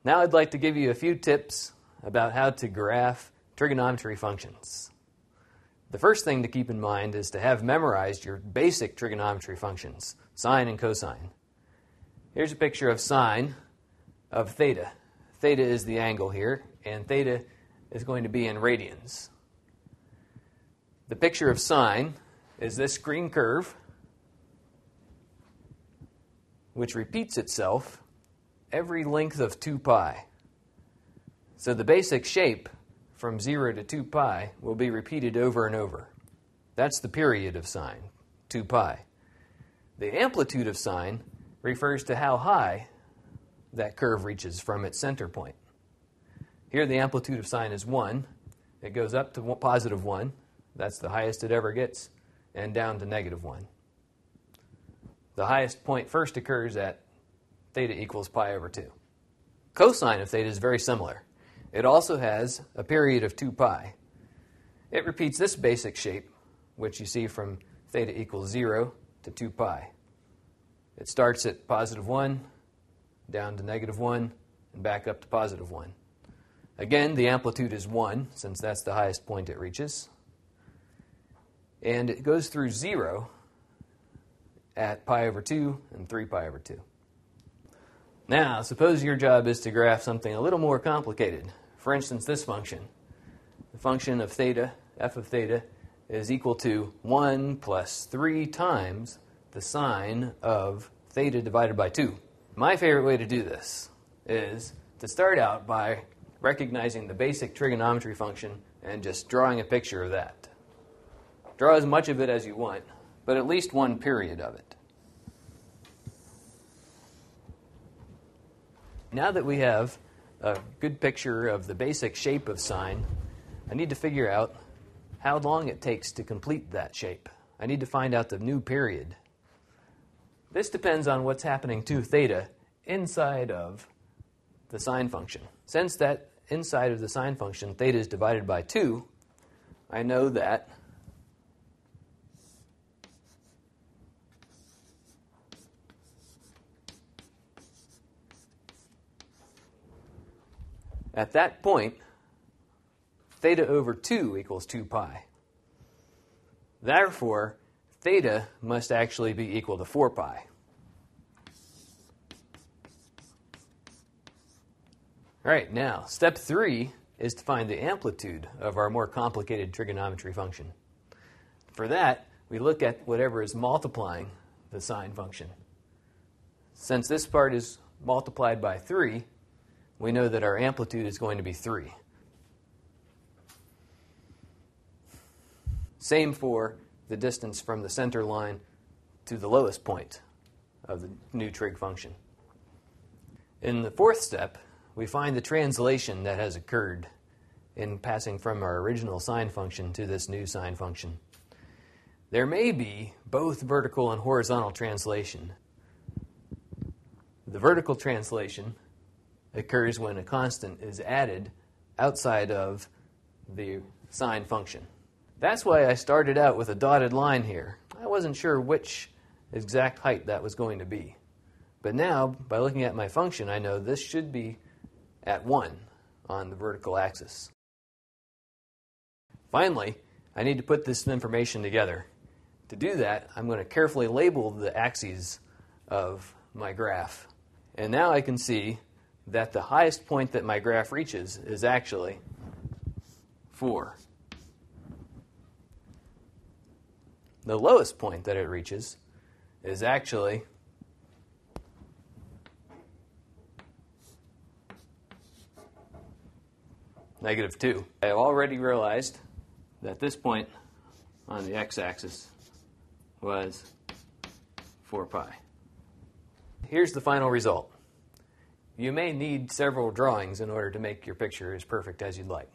Now I'd like to give you a few tips about how to graph trigonometry functions. The first thing to keep in mind is to have memorized your basic trigonometry functions, sine and cosine. Here's a picture of sine of theta. Theta is the angle here, and theta is going to be in radians. The picture of sine is this green curve, which repeats itself every length of 2 pi. So the basic shape from 0 to 2 pi will be repeated over and over. That's the period of sine, 2 pi. The amplitude of sine refers to how high that curve reaches from its center point. Here the amplitude of sine is 1. It goes up to positive 1. That's the highest it ever gets, and down to negative 1. The highest point first occurs at theta equals pi over 2. Cosine of theta is very similar. It also has a period of 2 pi. It repeats this basic shape, which you see from theta equals 0 to 2 pi. It starts at positive 1, down to negative 1, and back up to positive 1. Again, the amplitude is 1, since that's the highest point it reaches. And it goes through 0 at pi over 2 and 3 pi over 2. Now, suppose your job is to graph something a little more complicated. For instance, this function. The function of theta, f of theta, is equal to 1 plus 3 times the sine of theta divided by 2. My favorite way to do this is to start out by recognizing the basic trigonometry function and just drawing a picture of that. Draw as much of it as you want, but at least one period of it. Now that we have a good picture of the basic shape of sine, I need to figure out how long it takes to complete that shape. I need to find out the new period. This depends on what's happening to theta inside of the sine function. Since that inside of the sine function theta is divided by 2, I know that at that point, theta over 2 equals 2 pi. Therefore, theta must actually be equal to 4 pi. All right, now, step 3 is to find the amplitude of our more complicated trigonometry function. For that, we look at whatever is multiplying the sine function. Since this part is multiplied by 3, we know that our amplitude is going to be 3. Same for the distance from the center line to the lowest point of the new trig function. In the fourth step, we find the translation that has occurred in passing from our original sine function to this new sine function. There may be both vertical and horizontal translation. The vertical translation occurs when a constant is added outside of the sine function. That's why I started out with a dotted line here. I wasn't sure which exact height that was going to be. But now, by looking at my function, I know this should be at 1 on the vertical axis. Finally, I need to put this information together. To do that, I'm going to carefully label the axes of my graph. And now I can see that the highest point that my graph reaches is actually 4. The lowest point that it reaches is actually -2. I have already realized that this point on the x-axis was 4 pi. Here's the final result. You may need several drawings in order to make your picture as perfect as you'd like.